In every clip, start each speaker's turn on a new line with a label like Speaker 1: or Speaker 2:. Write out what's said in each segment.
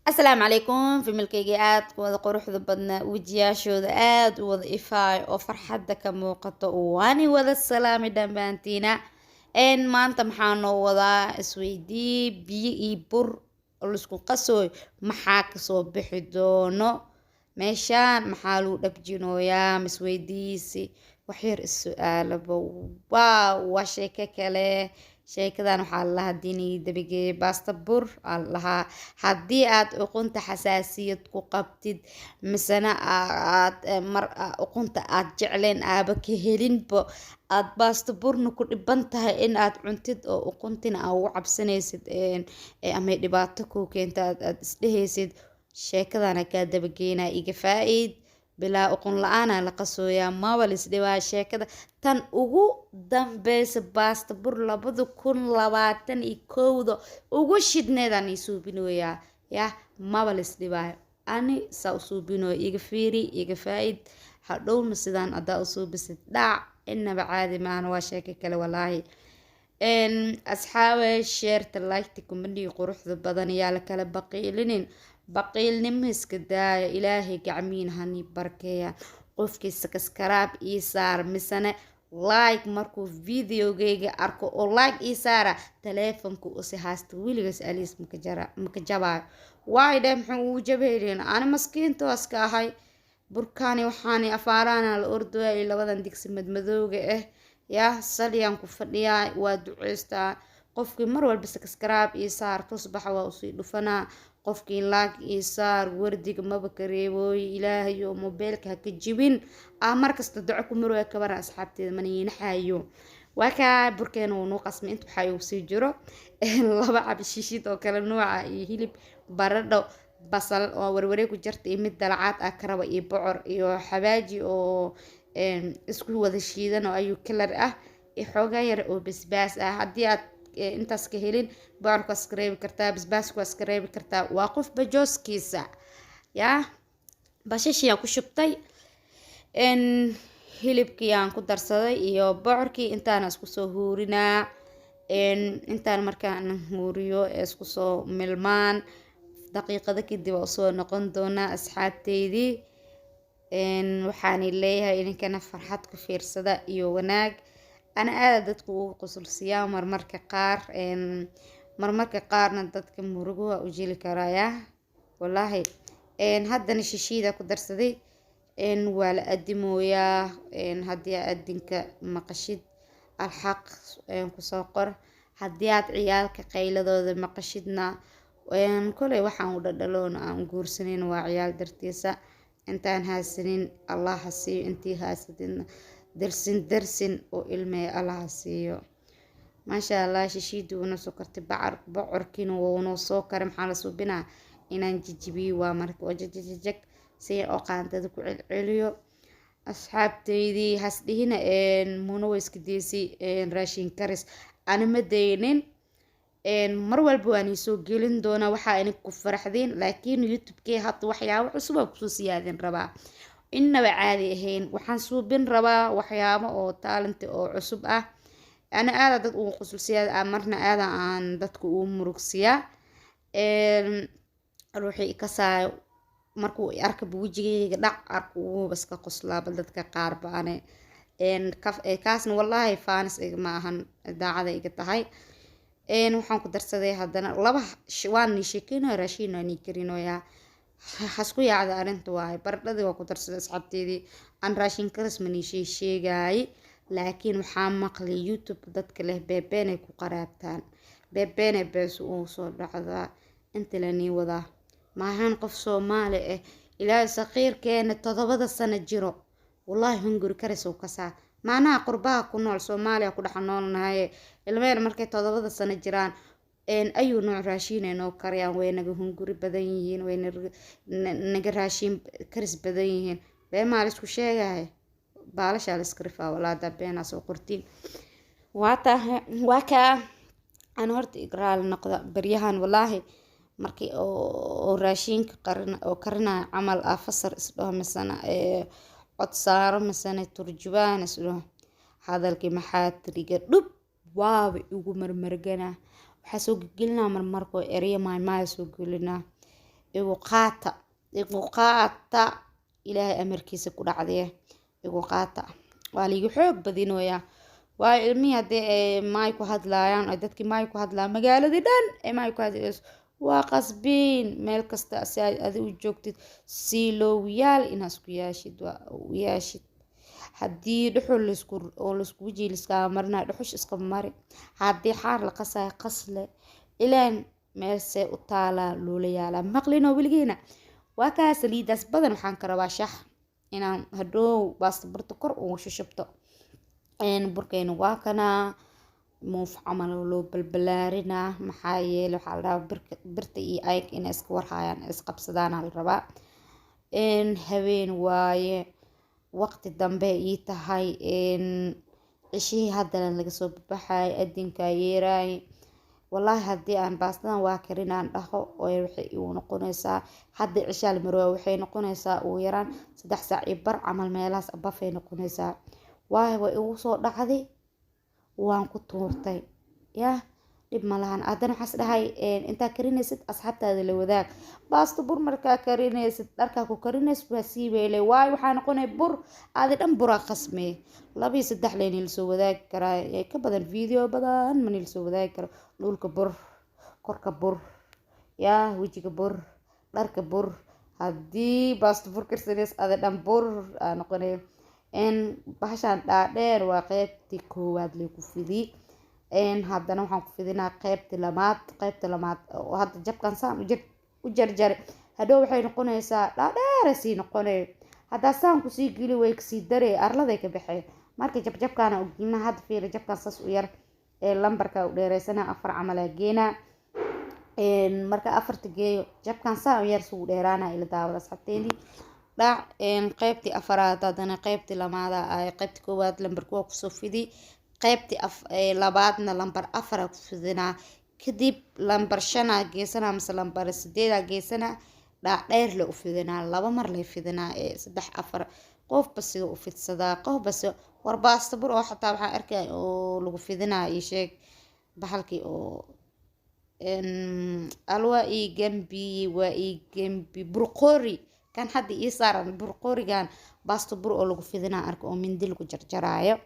Speaker 1: السلام عليكم في ملكيجات وذا قروح ذا بدنا وجياشو ذا آد وذا إفاي وفرحة ذا كموقت واني وذا السلام دنبانتينا إن ما أنت محانو وذا اسويدي بي بر ولسكو قصوي محاك صو بحدونو ميشان محالو دبجينو يا مسويديسي وحير السؤال واو وشيكا كاليه sheekadan waxaa lahaa diini dabige basta bur lahaa haddii aad uqunta xasaasiyad ku qabtid misana aad mar uqunta aad jecleen aaba ka helinba aad basta burna ku dhiban tahay in aad cuntid oo uquntina aa ugu cabsanaysid ama dhibaato ku keenta aad isdhehaysid sheekadana kaa dabageynaa iga faa'iid bilaa uqun la-aana la qasooyaa mawalis dhibaa sheekada tan ugu dambeysa baasta bur 2021 ugu shidneedaan ii suubinooyaa ya mawalis dhibaayo ani saa u suubinooya iga fiiri iga faa'iid hadhowna sidaan adaa u suubisid dhac inaba caadi maana waa sheeko kale walaahi asxaabe sheerta laygta kumbandhiga quruxda badan yaa la kala baqiilinin baqiilnimo iska daaya ilaahay gacmiin hani barkeeya qofkii saskaraab ii saar misane like markuu videogayga arko oo like ii saara taleefanku usi haysta weligaas aliis maka jabaayo waay dheh muxuu ugu jabeelin ani maskiintoos ka ahay burkaani waxaani afaaraana la ordooya iyo labadan digsi madmadowga ah yaa saliyaan ku fadhiyaa waa duceystaa qofkii mar walba saskaraab ii saar tusbaxa waa usii dhufanaa qofkii laag ii saar wardiga maba ka reebooy ilaahay oo mobeelka ha ka jibin markasta duco ku marooya kabara asxaabteeda mana yiinaxayo waa kaa burkeena uu noo qasmay inta waxaa igu sii jiro 2 cabi shishid oo kala nooca iyo hilib baradho basal oo warwaree ku jirta iyo mid dalacaad ah karaba iyo bocor iyo xabaaji oo isku wada shiidan oo ayuu kalar ah iyo xoogaa yar oo basbaas ah haddii aad intaas ka helin bocorka iska reebi kartaa basbaaska waa iska reebi kartaa waa qof bajooskiisa yaa bashashiyaan ku shubtay hilibkii aan ku darsaday iyo bocorkii intaana isku soo huurinaa intaan markaan huuriyo isku soo milmaan daqiiqada kadib waa usoo noqon doonaa asxaabteydii waxaan leeyahay idinkana farxad ku fiirsada iyo wanaag ana aada dadku ugu qusulsiyaa marmarka qaarna dadka murugo waa u jeli karaya wallaahi haddana shishiida ku darsaday waa la adimooyaa haddii adinka maqashid alxaq kusoo qor haddii aad ciyaalka qayladooda maqashidna koley waxaan u dhadhaloona aan guursanin waa ciyaal dartiisa intaan haasanin allah ha siiyo intii haasadina درسن وإلمي الله سيو ما شاء الله شيشيد ونسكرت بعر كينو ونسكر محل سوبنا إن نجيبي ومرك وجججك سي أقان تذكر عليو أصحاب تيدي هسدينا إن منويس كديسي إن راشين كرس أنا مدينين إن مروى البواني سو جيلين دونا وحا إنك كفرحدين لكن يوتيوب كي هات وحيا وعصوبة بخصوصيات ربا إننا عادي هين وحن صوبين ربا وحيامة أو تالنت أو عصب أنا آذا دad ugu qusulsiyaa marna aada aan dadku ugu murugsiyaa ruuxii ka saayo markuu arka wajigayga dhac arku baska qoslaa bal dadka qaar baane kaasna wallahi faanis ma ahan daacada iga tahay waxaan ku darsaday haddana laba waan sheekeynayo raashin aan karinoyaa hasku yaacda arinta waay baradhadii waa ku darsaday asxaabteedii aan raashin karis maniishay sheegay laakiin waxaa maqlay youtube dadka leh beebeenay ku qaraabtaan beebeenay bees uu soo dhacdaa inta la nii wadaa maahan qof Soomaali ah ilaa saqiirkeena 7 sano jiro wallahi hunguri karis oo kasaa maanaha qurbaha ku nool Soomaaliya ku dhex noolnahay ilmeer markay 7 sano jiraan ayuu nooc raashin ay noo kariyaan way naga hunguri badan yihiin way naga raashin karis badan yihiin bee maal isku sheegay baalasha la iskrifa walaada beena soo qortiin waaka aan horta igraal noqda baryahan wallahi markii oo raashinka karina camal afasar isdoo misana cod saaro misana turjubaan isdoo hadalkii maxaa triga dhub waaw ugu marmargana waxaa soo gelinaa marmarkoo ereya maay soo gelinaa igu qaata ilaahay amarkiisa ku dhacdee igu qaata waa liigu xoog badinooyaa waa ilmihii haddii maay ku hadlaayaan oo dadkii maay ku hadlaan magaaladii dhan ee maay ku hadlayso waa qasbiin meel kasta si aad u joogtid si loo yaal inaad isku yaashid waa u yaashid haddii dhuxul laisku waji liska marnaa dhuxush iska mari haddii xaar la qasaay qasle ilaan meel see u taalaa loola yaalaa maqlinoo weligeena waa kaa saliidaas badan waxaan ka rabaa shax inaan hadhow baastaburta kor ugu shushubto burkayna waa kanaa muuf camal loo balbalaarinaa maxaa yeele waxaa la rabaa birta iyo ayg inay iska warhaayaan isqabsadaan la rabaa habeen waaye waqti dambe ii tahay cishihii haddana laga soo baxay adinka yeeraay wallaahi haddii aan baastadan waa karinaan dhaho waxay igu noqonaysaa hadda cishaal marwaa waxay noqonaysaa ugu yaraan 3 saac iyo bar camal meelahaas abafay noqonaysaa way igu soo dhacday waan ku tuurtay yaa dhib ma lahan haddana waxaas dhahay intaa karinaysid asxaabtaada la wadaag baasto bur markaa karinaysid dharkaa ku karinaysid waa sii weyle waay waxaa noqonay bur aadi dhan buraa qasmee 2 iyo 3 leen ilasoo wadaagi karaa ka badan video badan man ilasoo wadaagi karo dhulka bur korka bur yaa wejiga bur dharka bur haddii baasto bur karsanaysid aadi dhan bur aa noqonay bahashaan dhaadheer waa qaybtii koowaad lee ku fidii haddana waxaan ku fidinaa qaybta lamaad oo hadda jabkan saan u jarjare hadhow waxay noqonaysaa dhaadheera sii noqonay haddaa saan kusii geli way kasii daree arladay ka baxeen marka jabkaana ogina hadda fiira jabkan saas u yar lambarka u dheeraysana 4 camal geenaa marka 4 geeyo jabkan saan u yar suu dheeraana ila daawada asxaabteedii dhac qaybtii afaraad haddana qaybtii lamaada ay qaybtii koowaad lambarka waa kusoo fidi qaybtii labaadna lambar 4 ku fidinaa kadib lambar 5 geesana mise lambar 8 geesana dhaadheer la u fidinaa 2 mar la fidinaa 3 4 qofba sida u fidsadaa qofba war baasto bur oo xataa waxaan arkay oo lagu fidinaa ii sheeg bahalkii oo alwa ii gambi burqori kan hadda ii saaran burqorigan baasto bur oo lagu fidinaa arka oo mindi lagu jarjaraayo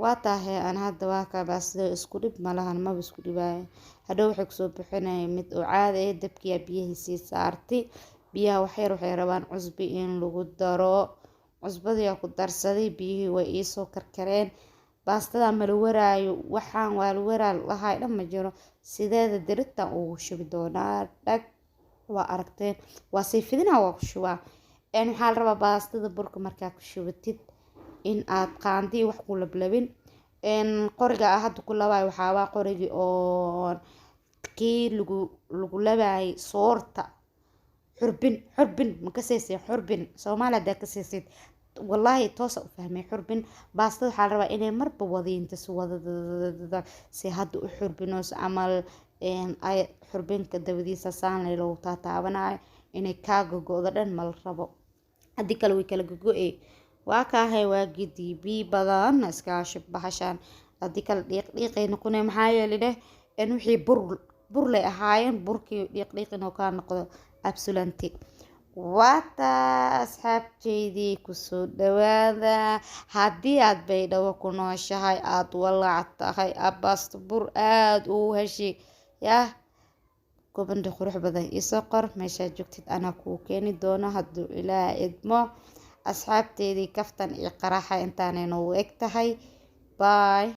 Speaker 1: waa tahay aan hadda waa ka baastada isku dhib ma lahan maba isku dhibaayo hadhow waxay kusoo bixinaya mid oo caadi ah dabkiya biyihiisii saartay biyaha waxay rabaan cusbi in lagu daro cusbadii ku darsaday biyihii way iisoo karkareen baastada ma la waraayo waxaan waa la waraa lahay dhan ma jiro sideeda diritan ugu shubi doonaa dhag waa aragteen waa sii fidinaa waa ku shubaa waxaa la rabaa baastada burka markaa ku shubatid in aad qaandii wax ku lablabin qoriga hadda ku labaay waxaa waa qorigii oo kii lagu labaay soorta xurbin ma ka seesay xurbin Soomaaliya da ka seesay wallahi toosa u fahmay xurbin baastada waxaa la rabaa inay marba wadiinta wada si hadda u xurbinoos amal ay xurbinka dabadiisa saan loo taataabanayo inay kaaga go'do dhan mal rabo haddii kale way kala go'ay waa kaahay waa gidii bii badan iska shub bahashaan haddii kale dhiiqay noqonay maxaa yeelay wixii bur leh ahaayeen burkii dhiiqinoo ka noqdo absolanti waata asxaabteydii kusoo dhawaada haddii aad baydhabo ku nooshahay aad walaac tahay baasto bur aad u heshay yaa gobandha qurux badan isoo qor meeshaa joogtid anaa kuu keeni doono hadduu ilaaha idmo asxaabteydii kaftan iyo qaraxa intaanay noogu eg tahay bye